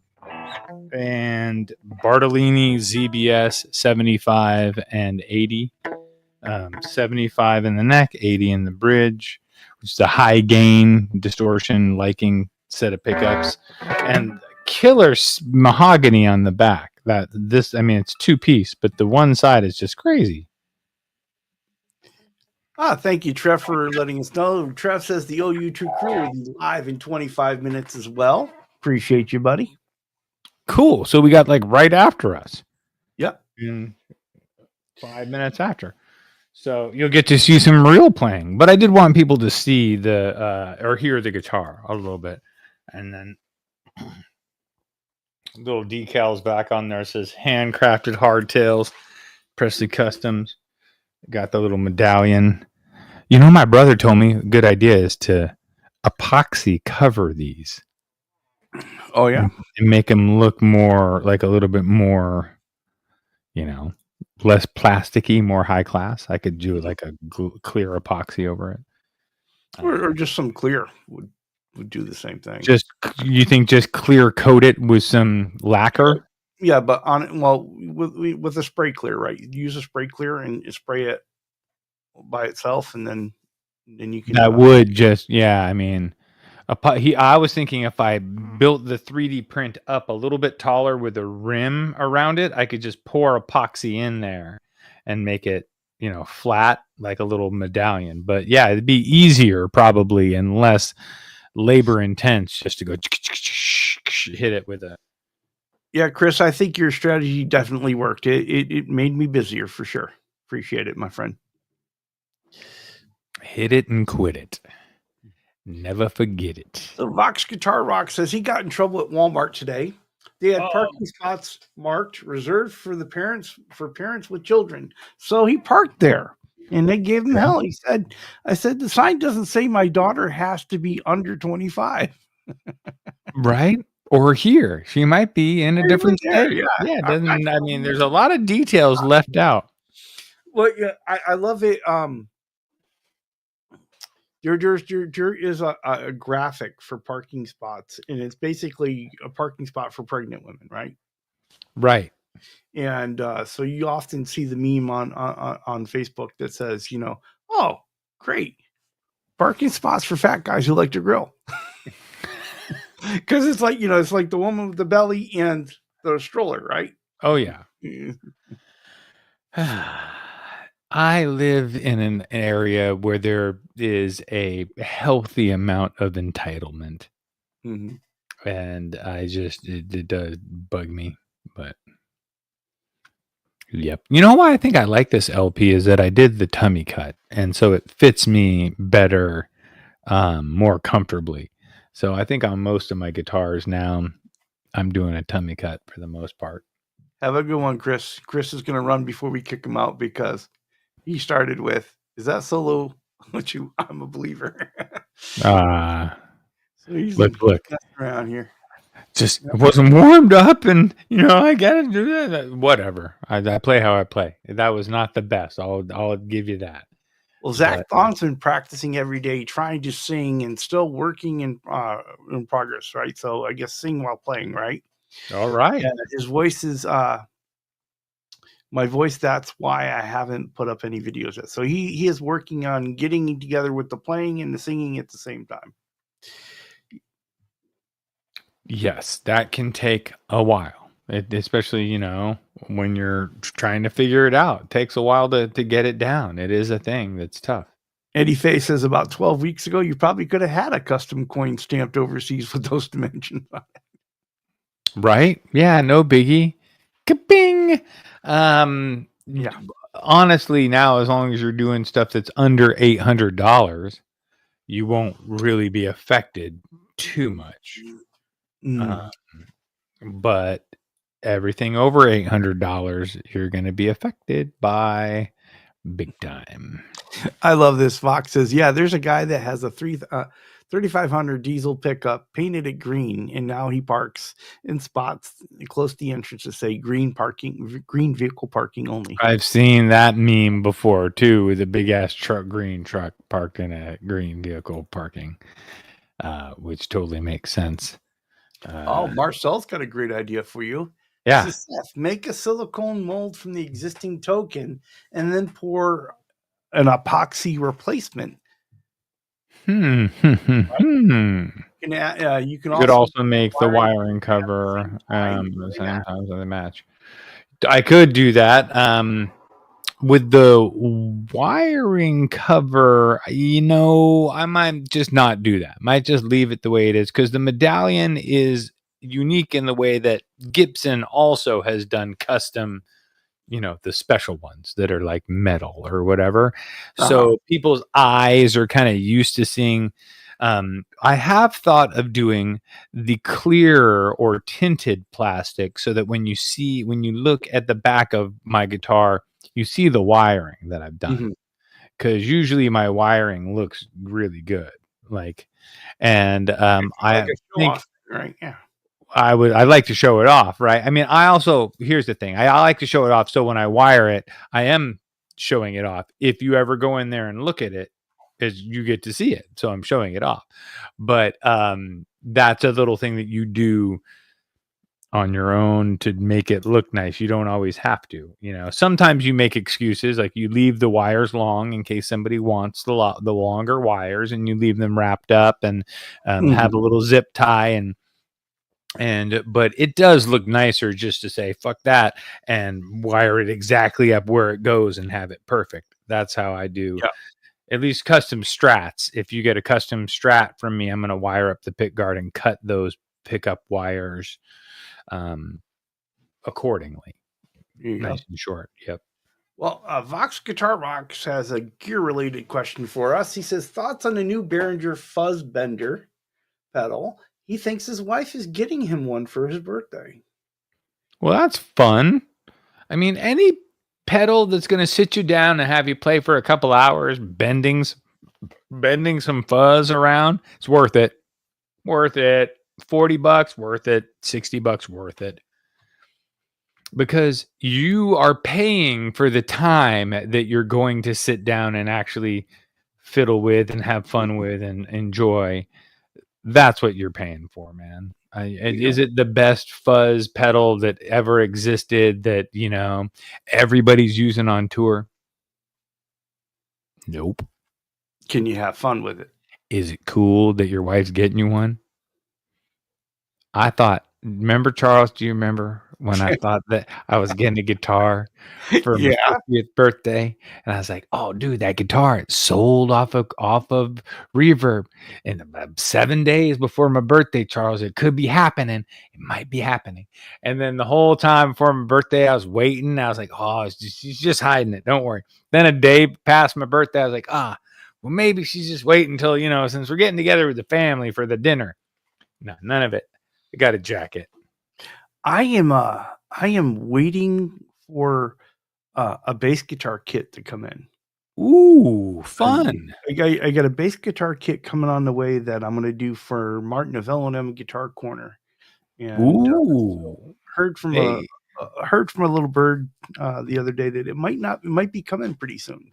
Bartolini ZBS 75 and 80. 75 in the neck, 80 in the bridge, which is a high gain distortion liking set of pickups, and killer mahogany on the back. It's 2-piece, but the one side is just crazy. Thank you, Trev, for letting us know. Trev says the OU2 crew will be live in 25 minutes as well. Appreciate you, buddy. Cool. So we got like right after us. Yep. In 5 minutes after. So you'll get to see some real playing. But I did want people to see or hear the guitar a little bit. And then little decals back on there. It says handcrafted hardtails, Presley Customs. Got the little medallion. You know, my brother told me a good idea is to epoxy cover these. Oh yeah. and make them look more like a little bit more, less plasticky, more high class. I could do like a clear epoxy over it. Or just some clear would do the same thing. You think just clear coat it with some lacquer? Yeah, but with a spray clear, right? You use a spray clear and you spray it by itself, and then you can. That would just, I mean, I was thinking if I built the 3D print up a little bit taller with a rim around it, I could just pour epoxy in there and make it, flat like a little medallion. But yeah, it'd be easier probably and less labor intense just to go hit it with a. Yeah, Chris, I think your strategy definitely worked. It made me busier for sure. Appreciate it, my friend. Hit it and quit it. Never forget it. The Vox Guitar Rock says he got in trouble at Walmart today. They had parking spots marked reserved for parents with children. So he parked there and they gave him hell. He said, I said, the sign doesn't say my daughter has to be under 25. Right? Or here. She might be in a different state. Yeah. I mean, there's a lot of details left out. Well, yeah, I love it. There is a graphic for parking spots, and it's basically a parking spot for pregnant women, right? Right. And so you often see the meme on Facebook that says, oh, great, parking spots for fat guys who like to grill. Because it's like, it's like the woman with the belly and the stroller, right? Oh, yeah. I live in an area where there is a healthy amount of entitlement. Mm-hmm. And it does bug me. But, yep. You know why I think I like this LP is that I did the tummy cut. And so it fits me better, more comfortably. So I think on most of my guitars now, I'm doing a tummy cut for the most part. Have a good one, Chris. Chris is going to run before we kick him out because he started with, is that solo? I'm a believer. So he's look around here. Just it wasn't warmed up, and I gotta do that. Whatever. I play how I play. That was not the best. I'll give you that. Well, Zach Vaughn's been practicing every day, trying to sing and still working in progress, right? So I guess sing while playing, right? All right. And his voice is my voice. That's why I haven't put up any videos yet. So he is working on getting together with the playing and the singing at the same time. Yes, that can take a while, especially when you're trying to figure it out. It takes a while to get it down. It is a thing that's tough. Eddie Faye says about 12 weeks ago, you probably could have had a custom coin stamped overseas with those dimensions on it. Right? Yeah, no biggie. Ka-bing! Yeah. Honestly, now, as long as you're doing stuff that's under $800, you won't really be affected too much. But everything over $800, you're going to be affected by big time. I love this. Fox says, yeah, there's a guy that has a 3500 diesel pickup painted it green, and now he parks in spots close to the entrance to say green vehicle parking only. I've seen that meme before too, with a big ass green truck parked in a green vehicle parking, which totally makes sense. Marcel's got a great idea for you. Yeah. Seth, make a silicone mold from the existing token and then pour an epoxy replacement. You could also make the wiring cover the same times of the match. I could do that. With the wiring cover, I might just not do that. Might just leave it the way it is, because the medallion is unique in the way that Gibson also has done custom, the special ones that are like metal or whatever. So people's eyes are kind of used to seeing. I have thought of doing the clear or tinted plastic so that when you look at the back of my guitar, you see the wiring that I've done, because usually my wiring looks really good. I think, right? Yeah. I like to show it off, right? I mean, here's the thing. I like to show it off. So when I wire it, I am showing it off. If you ever go in there and look at it, is you get to see it. So I'm showing it off. But that's a little thing that you do on your own to make it look nice. You don't always have to, sometimes you make excuses, like you leave the wires long in case somebody wants the longer wires, and you leave them wrapped up and have a little zip tie but it does look nicer just to say fuck that and wire it exactly up where it goes and have it perfect. That's how I do. Yeah. At least custom strats. If you get a custom strat from me, I'm going to wire up the pick guard and cut those pickup wires accordingly. Nice and short. Yep. Well, Vox Guitar Box has a gear-related question for us. He says, thoughts on the new Behringer Fuzz Bender pedal. He thinks his wife is getting him one for his birthday. Well, that's fun. I mean, any pedal that's going to sit you down and have you play for a couple hours, bending some fuzz around, it's worth it. Worth it. $40, worth it. $60, worth it. Because you are paying for the time that you're going to sit down and actually fiddle with and have fun with and enjoy. That's what you're paying for, man. Is it the best fuzz pedal that ever existed that, everybody's using on tour? Nope. Can you have fun with it? Is it cool that your wife's getting you one? Remember, Charles, do you remember when I thought that I was getting a guitar for my 50th birthday? And I was like, oh, dude, that guitar, it sold off of Reverb in 7 days before my birthday, Charles. It could be happening. It might be happening. And then the whole time before my birthday, I was waiting. I was like, oh, she's just hiding it. Don't worry. Then a day past my birthday, I was like, well, maybe she's just waiting until, since we're getting together with the family for the dinner. No, none of it. I got a jacket. I am waiting for a bass guitar kit to come in. Ooh, fun! I got a bass guitar kit coming on the way that I'm going to do for Martin of L&M Guitar Corner. And heard from a little bird the other day that it might be coming pretty soon.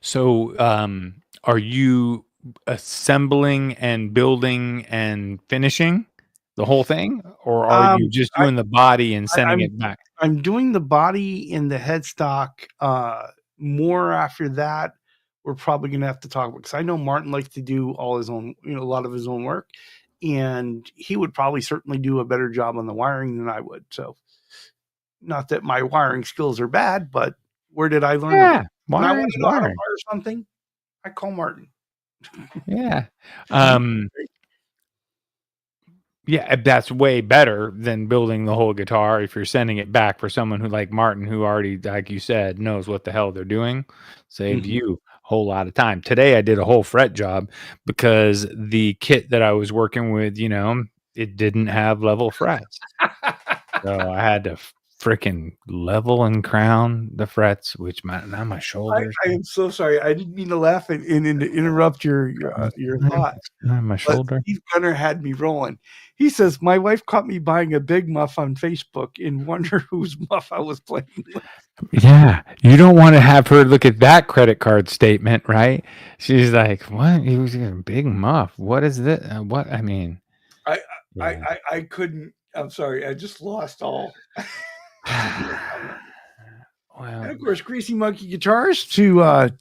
So are you assembling and building and finishing the whole thing, or are you just doing the body and sending it back? I'm doing the body in the headstock. More after that, we're probably going to have to talk about, because I know Martin likes to do all his own, a lot of his own work, and he would probably certainly do a better job on the wiring than I would. So, not that my wiring skills are bad, but where did I learn? Yeah, when I want to know how to wire something, I call Martin. Yeah. Yeah, that's way better than building the whole guitar if you're sending it back for someone who, like Martin, who already, like you said, knows what the hell they're doing. Saves you a whole lot of time. Today I did a whole fret job because the kit that I was working with, it didn't have level frets. So I had to freaking level and crown the frets, which now my shoulders. I am so sorry. I didn't mean to laugh and interrupt your thought. My shoulder. Steve Gunner had me rolling. He says, my wife caught me buying a big muff on Facebook and wonder whose muff I was playing with. Yeah. You don't want to have her look at that credit card statement, right? She's like, what? He was a big muff. What is this? What? I mean. I couldn't. I'm sorry. I just lost all. Well, and of course, Greasy Monkey Guitars to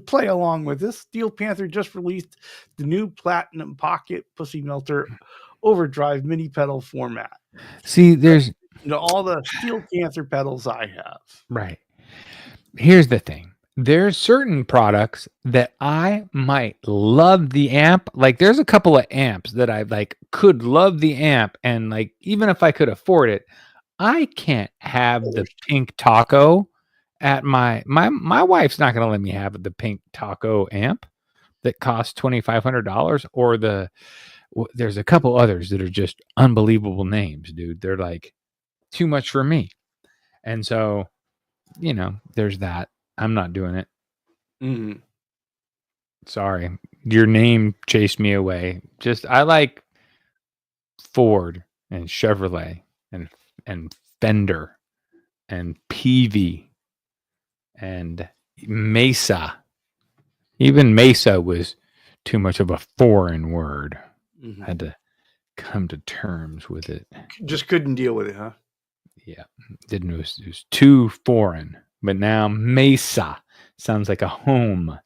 play along with this. Steel Panther just released the new Platinum Pocket Pussy Melter Overdrive mini pedal format. See, there's all the Steel Panther pedals I have. Right. Here's the thing. There's certain products that I might love the amp. Like there's a couple of amps that I could love the amp, and even if I could afford it, I can't have the pink taco at my wife's not going to let me have the pink taco amp that costs $2,500, or there's a couple others that are just unbelievable names, dude. They're like too much for me. And so, there's that. I'm not doing it. Mm-hmm. Sorry. Your name chased me away. I like Ford and Chevrolet and Fender and Peavey and Mesa. Even Mesa was too much of a foreign word. Mhm. Had to come to terms with it. Just couldn't deal with it, huh? Yeah, it was too foreign. But now Mesa sounds like a home.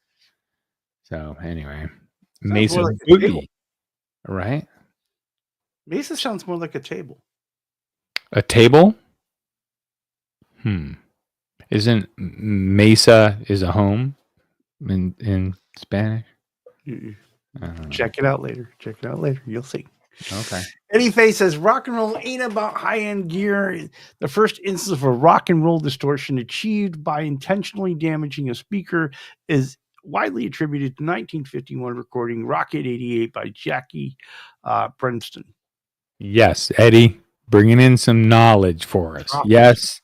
So anyway, Mesa more like a table. Boogie, right? Mesa sounds more like a table. A table? Isn't Mesa is a home in Spanish? Mm-mm. I don't know. Check it out later. Check it out later. You'll see. Okay. Eddie Faye says rock and roll ain't about high-end gear. The first instance of a rock and roll distortion achieved by intentionally damaging a speaker is widely attributed to 1951 recording Rocket 88 by Jackie Brenston. Yes, Eddie, bringing in some knowledge for us. Dropping Yes,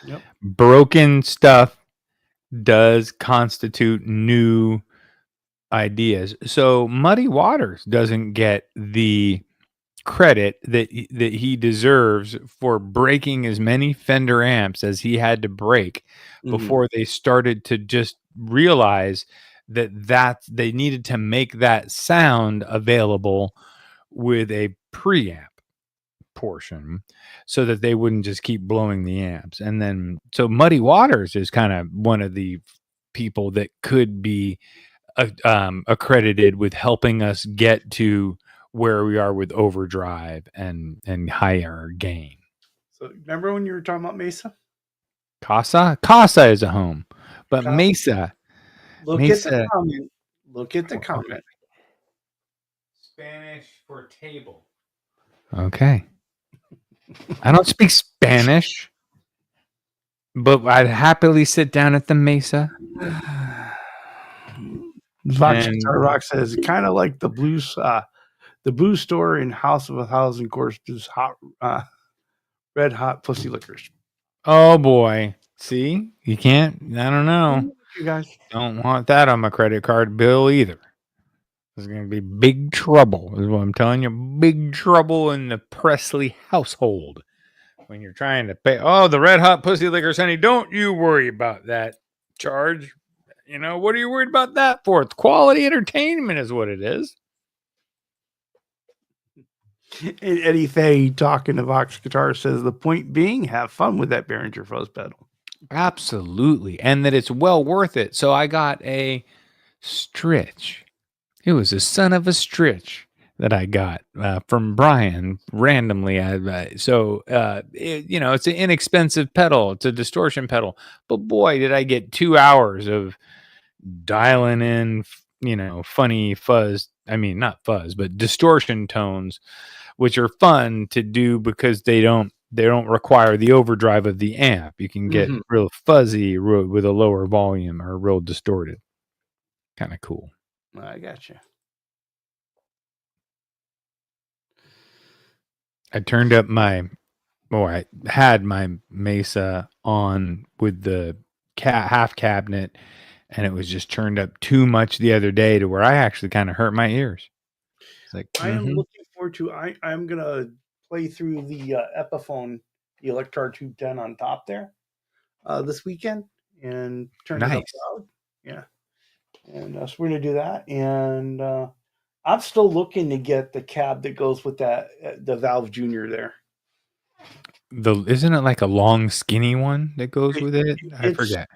Yep. broken stuff does constitute new ideas. So Muddy Waters doesn't get the credit that he deserves for breaking as many Fender amps as he had to break before they started to just realize that they needed to make that sound available with a preamp portion so that they wouldn't just keep blowing the amps. And then so Muddy Waters is kind of one of the people that could be accredited with helping us get to where we are with overdrive and higher gain. So remember when you were talking about Mesa? Casa is a home, but Casa. Mesa. Look Mesa. at the comment. Look at the comment. Spanish for table. Okay. I don't speak Spanish, but I'd happily sit down at the Mesa. Vox Guitar Rock says kind of like the blues store in House of a Thousand Corpses, red hot pussy lickers. Oh boy. See? You can't, I don't know. You guys don't want that on my credit card bill either. There's going to be big trouble, is what I'm telling you. Big trouble in the Presley household when you're trying to pay. Oh, the red hot pussy lickers, honey. Don't you worry about that charge. You know, what are you worried about that for? It's quality entertainment is what it is. And Eddie Faye talking to Vox Guitar says the point being, have fun with that Behringer fuzz pedal. Absolutely. And that it's well worth it. So I got a Stritch. It was a son of a Stritch that I got from Brian randomly. It's an inexpensive pedal. It's a distortion pedal. But boy, did I get 2 hours of dialing in, funny fuzz. I mean, not fuzz, but distortion tones, which are fun to do because they don't require the overdrive of the amp. You can get real fuzzy with a lower volume or real distorted. Kind of cool. I got you. I turned up I had my Mesa on with the half cabinet, and it was just turned up too much the other day to where I actually kind of hurt my ears. It's like I am looking forward to. I'm gonna play through the Epiphone, the Electrar 210 on top there this weekend, and turn it up loud. Yeah, and so we're gonna do that. And I'm still looking to get the cab that goes with that the Valve Junior there. Isn't it like a long skinny one that goes with it? I forget.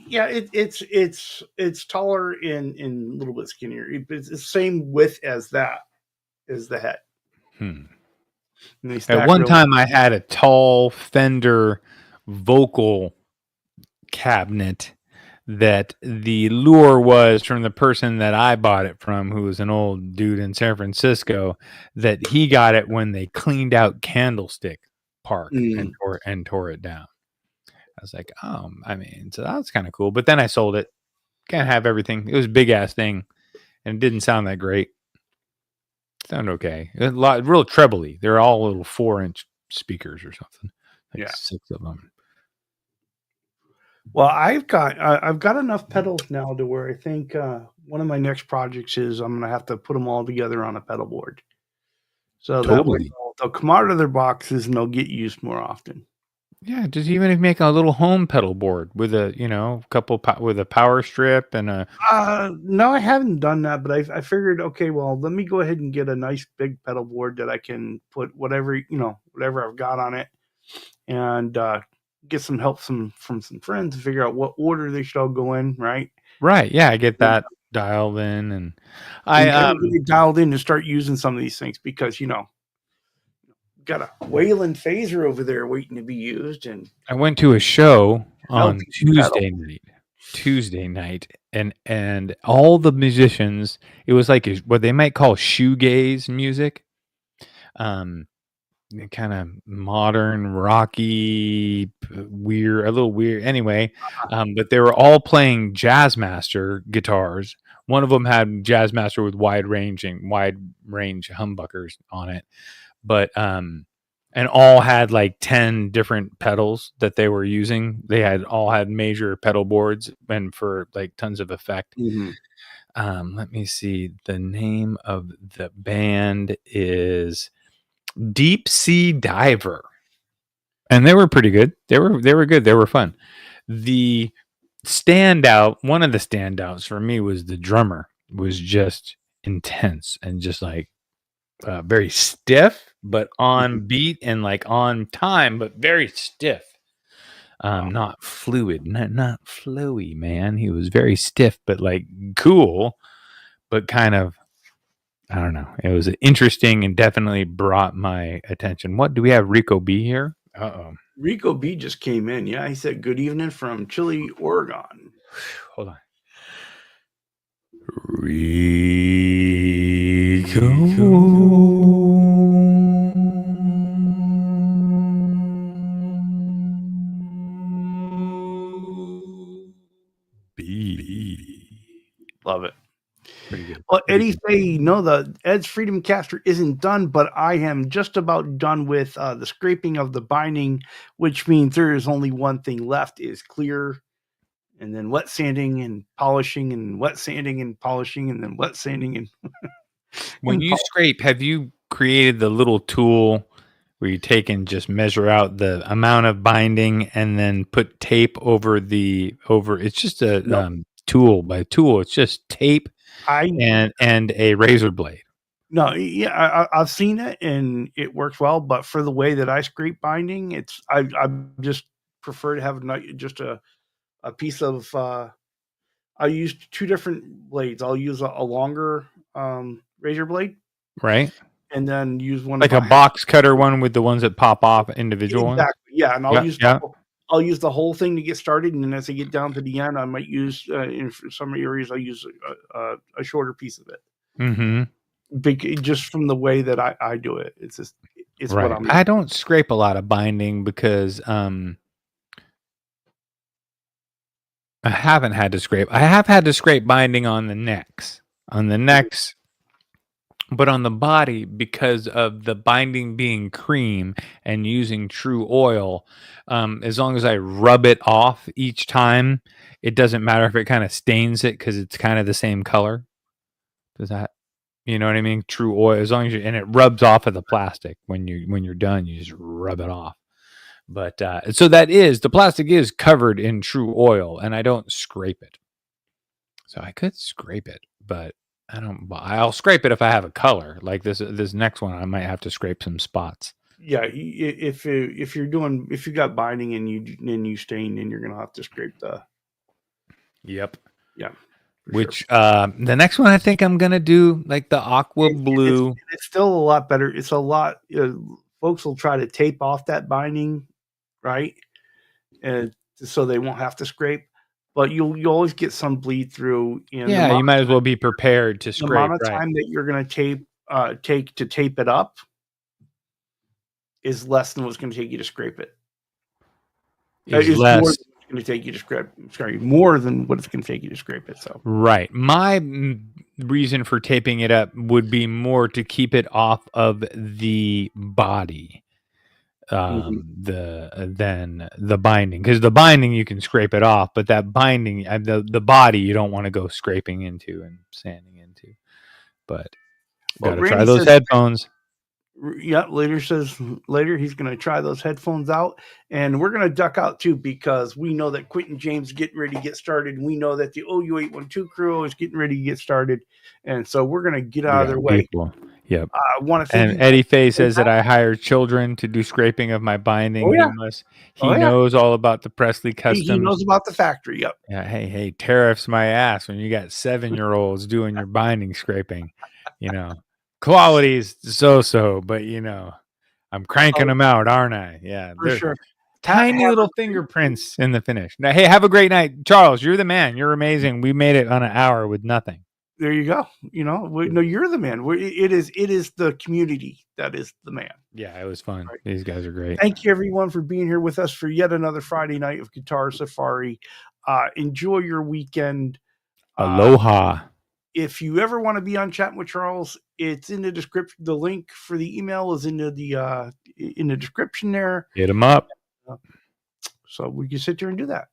It's taller and a little bit skinnier. It's the same width as that is the head. At one time, I had a tall Fender vocal cabinet that the lure was from the person that I bought it from, who was an old dude in San Francisco, that he got it when they cleaned out Candlestick Park and tore it down. I was like, so that's kind of cool. But then I sold it. Can't have everything. It was a big ass thing, and it didn't sound that great. Sound okay. A lot real trebly. They're all little 4-inch speakers or something. 6 of them. Well, I've got enough pedals now to where I think one of my next projects is I'm gonna have to put them all together on a pedal board. So totally. they'll come out of their boxes and they'll get used more often. Yeah, just even if you make a little home pedal board with a, with a power strip and a. No, I haven't done that, but I figured, okay, well, let me go ahead and get a nice big pedal board that I can put whatever I've got on it, and get some help from some friends to figure out what order they should all go in, right? Right. Yeah, I get that dialed in, and And everybody dialed in to start using some of these things because got a Wayland phaser over there waiting to be used, and I went to a show on LP Tuesday night, and all the musicians, it was like what they might call shoegaze music, kind of modern, rocky, weird, a little weird. Anyway, but they were all playing Jazzmaster guitars. One of them had Jazzmaster with wide range humbuckers on it, but and all had like 10 different pedals that they were using. They all had major pedal boards and for like tons of effect. Let me see. The name of the band is Deep Sea Diver, and they were pretty good. They were good. They were fun. One of the standouts for me was the drummer was just intense and just like very stiff, but on beat and like on time, but very stiff. Not fluid, not flowy, man. He was very stiff, but like cool, but kind of, I don't know. It was interesting and definitely brought my attention. What do we have? Rico B here? Rico B just came in. Yeah, he said good evening from Chile, Oregon. Hold on. Rico B. Love it. Pretty good. Well, Eddie say, no, the Ed's Freedom Caster isn't done, but I am just about done with the scraping of the binding, which means there is only one thing left is clear, and then wet sanding and polishing, and wet sanding and polishing, and then wet sanding. And when you scrape, have you created the little tool where you take and just measure out the amount of binding and then put tape over it's just a tool by tool. It's just tape and a razor blade. No, yeah, I've seen it and it works well, but for the way that I scrape binding, I just prefer to have just a piece of. I used two different blades. I'll use a longer razor blade, right, and then use one like a box cutter one with the ones that pop off individual. Exactly. Yeah, and I'll use the whole thing to get started, and then as I get down to the end, I might use in some areas I'll use a shorter piece of it. Just from the way that I do it, it's right. What I don't scrape a lot of binding because I haven't had to scrape. I have had to scrape binding on the necks, but on the body, because of the binding being cream and using true oil, as long as I rub it off each time, it doesn't matter if it kind of stains it because it's kind of the same color. Does that, you know what I mean? True oil, as long as and it rubs off of the plastic when you're done, you just rub it off. But so the plastic is covered in true oil, and I don't scrape it. So I could scrape it, but I'll scrape it if I have a color like this next one. I might have to scrape some spots. Yeah, if you got binding and you stain, then you're gonna have to scrape the. Yep. Yeah. Which the next one I think I'm gonna do like the aqua blue. It's still a lot better. It's a lot. Folks will try to tape off that binding, right? And so they won't have to scrape. But you always get some bleed through. Yeah, you might as well be prepared to scrape. The amount of time that you're going to take to tape it up is less than what's going to take you to scrape it. Is less. More than what's going to take you to scrape. Sorry, more than what it's going to take you to scrape it. So right, my reason for taping it up would be more to keep it off of the body. Than the binding, because the binding you can scrape it off, but that binding, the body, you don't want to go scraping into and sanding into. But gotta try those headphones. Yeah, later he's going to try those headphones out, and we're going to duck out too because we know that Quentin James is getting ready to get started, and we know that the OU812 crew is getting ready to get started, and so we're going to get out of their way. People. Yep. I want to thank And Eddie Fay says that I hired children to do scraping of my binding. Oh, yeah. He knows all about the Presley customs. He knows about the factory. Yep. Yeah. Hey, tariffs my ass when you got 7-year-olds doing your binding scraping. Quality is so, but I'm cranking them out, aren't I? Yeah, for sure. Tiny little fingerprints in the finish. Now, hey, have a great night, Charles. You're the man. You're amazing. We made it on an hour with nothing. There you go. No, you're the man. It is the community that is the man. Yeah, it was fun. Right. These guys are great. Thank you, everyone, for being here with us for yet another Friday night of Guitar Safari. Enjoy your weekend. Aloha. If you ever want to be on chatting with Charles, it's in the description. The link for the email is in the description there. Hit him up. So we can sit there and do that.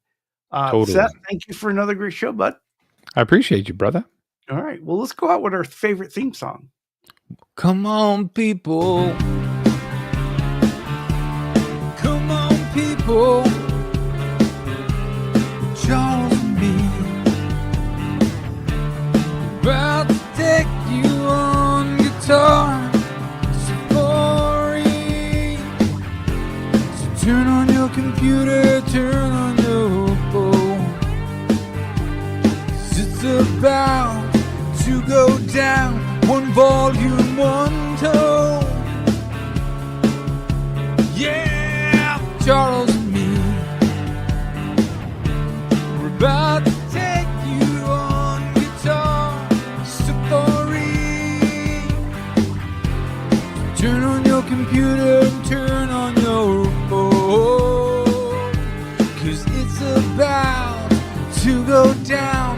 Totally. Seth, thank you for another great show, bud. I appreciate you, brother. All right. Well, let's go out with our favorite theme song. Come on, people. Come on, people. Charles and me. About to take you on guitar safari. So turn on your computer, turn on your phone. 'Cause it's about to go down, one volume, one tone. Yeah, Charles and me, we're about to take you on guitar safari. Turn on your computer and turn on your phone, 'cause it's about to go down.